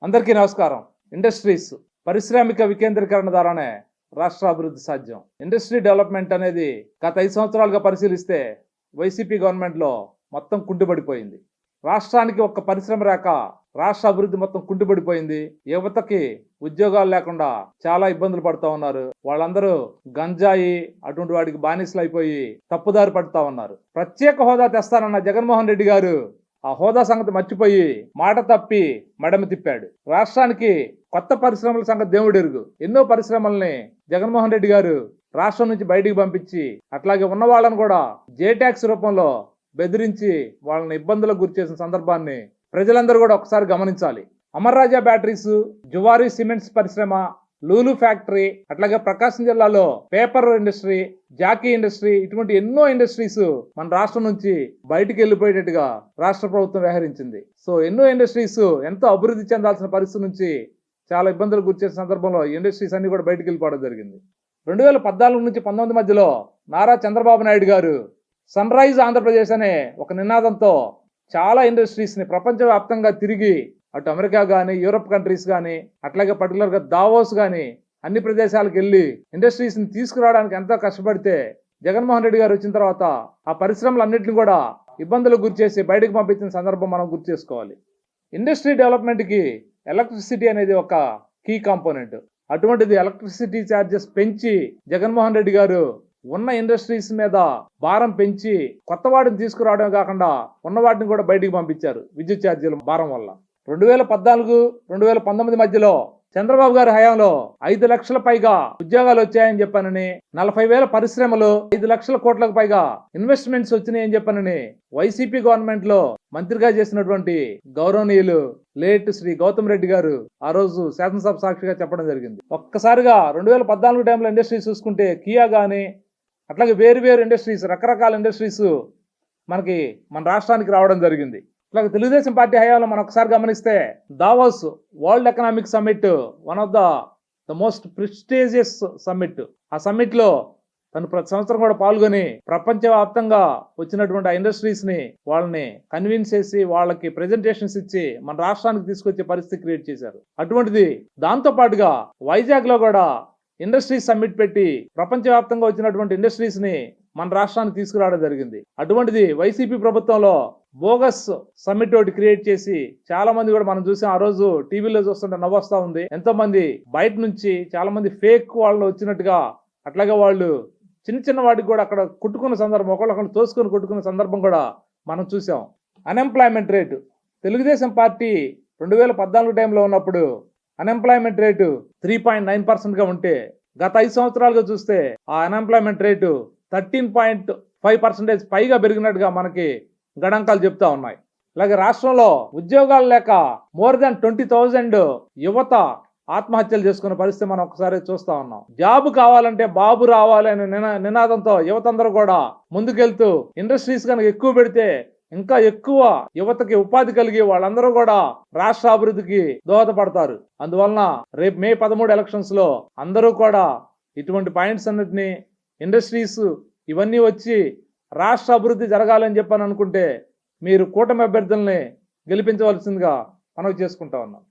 అందరికీ నమస్కారం. ఇండస్ట్రీస్ పారిశ్రామిక వికేంద్రీకరణ ద్వారానే రాష్ట్ర అభివృద్ధి సాధ్యం. ఇండస్ట్రీ డెవలప్మెంట్ అనేది గత 5 సంవత్సరాలుగా పరిశీలిస్తే వైసీపీ గవర్నమెంట్లో మొత్తం కుంటుపడిపోయింది. రాష్ట్రానికి ఒక్క పరిశ్రమ రాక రాష్ట్ర అభివృద్ధి మొత్తం కుంటుపడిపోయింది. యువతకి ఉద్యోగాలు లేకుండా చాలా ఇబ్బందులు పడుతూ ఉన్నారు. వాళ్ళందరూ గంజాయి అటువంటి వాడికి బానిసలు అయిపోయి తప్పుదారి పడుతూ ఉన్నారు. ప్రత్యేక హోదా తెస్తానన్న జగన్మోహన్ రెడ్డి గారు ఆ హోదా సంగతి మర్చిపోయి మాట తప్పి మడమ తిప్పాడు. రాష్ట్రానికి కొత్త పరిశ్రమల సంగతి దేవుడెరుగు. ఎన్నో పరిశ్రమల్ని జగన్మోహన్ రెడ్డి గారు రాష్ట్రం నుంచి బయటికి పంపించి అట్లాగే ఉన్న వాళ్ళని కూడా జేటాక్స్ రూపంలో బెదిరించి వాళ్ళని ఇబ్బందులకు గురి చేసిన సందర్భాన్ని ప్రజలందరూ కూడా ఒకసారి గమనించాలి. అమర్ రాజా బ్యాటరీస్, జువారీ సిమెంట్స్ పరిశ్రమ, లూలు ఫ్యాక్టరీ, అట్లాగే ప్రకాశం జిల్లాలో పేపర్ ఇండస్ట్రీ, జాకీ ఇండస్ట్రీ, ఇటువంటి ఎన్నో ఇండస్ట్రీస్ మన రాష్ట్రం నుంచి బయటికి వెళ్ళిపోయేటట్టుగా రాష్ట్ర ప్రభుత్వం వ్యవహరించింది. సో ఎన్నో ఇండస్ట్రీస్ ఎంతో అభివృద్ధి చెందాల్సిన పరిస్థితి నుంచి చాలా ఇబ్బందులు గురిచేసిన సందర్భంలో ఇండస్ట్రీస్ అన్ని కూడా బయటికి వెళ్ళిపోవడం జరిగింది. 2014 నుంచి 19 మధ్యలో నారా చంద్రబాబు నాయుడు గారు సన్ రైజ్ ఆంధ్రప్రదేశ్ అనే ఒక నినాదంతో చాలా ఇండస్ట్రీస్ని ప్రపంచవ్యాప్తంగా తిరిగి అటు అమెరికా కానీ, యూరప్ కంట్రీస్ కానీ, అట్లాగే పర్టికులర్గా దావోస్ కానీ అన్ని ప్రదేశాలకు వెళ్ళి ఇండస్ట్రీస్ని తీసుకురావడానికి ఎంతో కష్టపడితే జగన్మోహన్ రెడ్డి గారు వచ్చిన తర్వాత ఆ పరిశ్రమలన్నింటినీ కూడా ఇబ్బందులకు గురి చేసి బయటకు పంపించిన సందర్భం మనం గుర్తు చేసుకోవాలి. ఇండస్ట్రీ డెవలప్మెంట్కి ఎలక్ట్రిసిటీ అనేది ఒక కీ కాంపోనెంట్. అటువంటిది ఎలక్ట్రిసిటీ ఛార్జెస్ పెంచి జగన్మోహన్ రెడ్డి గారు ఉన్న ఇండస్ట్రీస్ మీద భారం పెంచి కొత్త వాటిని తీసుకురావడమే కాకుండా ఉన్న వాటిని కూడా బయటికి పంపించారు విద్యుత్ ఛార్జీల భారం వల్ల. 2014, 2019 మధ్యలో చంద్రబాబు గారి హయాంలో 5 లక్షల పైగా ఉద్యోగాలు వచ్చాయని చెప్పానని, 40,000 పరిశ్రమలు, 5 లక్షల కోట్లకు పైగా ఇన్వెస్ట్మెంట్స్ వచ్చినాయని చెప్పానని వైసీపీ గవర్నమెంట్ లో మంత్రిగా చేసినటువంటి గౌరవనీయులు లేట్ శ్రీ గౌతమ్ రెడ్డి గారు ఆ రోజు శాసనసభ సాక్షిగా చెప్పడం జరిగింది. ఒక్కసారిగా 2014 టైంలో ఇండస్ట్రీస్ చూసుకుంటే కియా గానీ అట్లాగే వేరు ఇండస్ట్రీస్, రకరకాల ఇండస్ట్రీస్ మనకి మన రాష్ట్రానికి రావడం జరిగింది. ఇట్లాగే తెలుగుదేశం పార్టీ హయాంలో మనం ఒకసారి గమనిస్తే Davos world economic summit one of the most prestigious summit. ఆ సమ్మిట్ లో తను ప్రతి సంవత్సరం కూడా పాల్గొని ప్రపంచవ్యాప్తంగా వచ్చినటువంటి ఆ ఇండస్ట్రీస్ ని వాళ్ళని కన్విన్స్ చేసి వాళ్ళకి ప్రెజెంటేషన్స్ ఇచ్చి మన రాష్ట్రానికి తీసుకొచ్చే పరిస్థితి క్రియేట్ చేశారు. అటువంటిది దాంతో పాటుగా వైజాగ్ లో కూడా ఇండస్ట్రీస్ సమ్మిట్ పెట్టి ప్రపంచవ్యాప్తంగా వచ్చినటువంటి ఇండస్ట్రీస్ ని మన రాష్ట్రానికి తీసుకురావడం జరిగింది. అటువంటిది వైసీపీ ప్రభుత్వంలో బోగస్ సమ్మిట్ ఒకటి క్రియేట్ చేసి చాలా మంది కూడా మనం చూసాం. ఆ రోజు టీవీలో చూస్తుంటే నవ్వొస్తా ఉంది. ఎంతో మంది బయట నుంచి చాలా మంది ఫేక్ వాళ్ళు వచ్చినట్టుగా, అట్లాగే వాళ్ళు చిన్న వాటికి కూడా అక్కడ కొట్టుకున్న సందర్భం, ఒకళ్ళొకళ్ళు తోసుకొని కొట్టుకున్న సందర్భం కూడా మనం చూసాం. అన్ఎంప్లాయ్మెంట్ రేటు తెలుగుదేశం పార్టీ 2014 టైంలో ఉన్నప్పుడు అన్ఎంప్లాయ్మెంట్ రేటు 3.9% ఉంటే గత 5 సంవత్సరాలుగా చూస్తే ఆ అన్ఎంప్లాయ్మెంట్ రేటు 13.5% పైగా పెరిగినట్టుగా మనకి గణాంకాలు చెప్తా ఉన్నాయి. అలాగే రాష్ట్రంలో ఉద్యోగాలు లేక మోర్ దాన్ 20,000 యువత ఆత్మహత్యలు చేసుకునే పరిస్థితి మనం ఒకసారి చూస్తా ఉన్నాం. జాబ్ కావాలంటే బాబు రావాలి అనే నినాదంతో యువత అందరూ కూడా ముందుకెళ్తూ ఇండస్ట్రీస్ కనుక ఎక్కువ పెడితే ఇంకా ఎక్కువ యువతకి ఉపాధి కలిగి వాళ్ళందరూ కూడా రాష్ట్ర అభివృద్ధికి దోహదపడతారు. అందువలన రేపు May 13 ఎలక్షన్స్ లో అందరూ కూడా ఇటువంటి పాయింట్స్ అన్నిటిని, ఇండస్ట్రీస్ ఇవన్నీ వచ్చి రాష్ట్ర అభివృద్ధి జరగాలని చెప్పని అనుకుంటే మీరు కూటమి అభ్యర్థుల్ని గెలిపించవలసిందిగా మనవి చేసుకుంటా ఉన్నాం.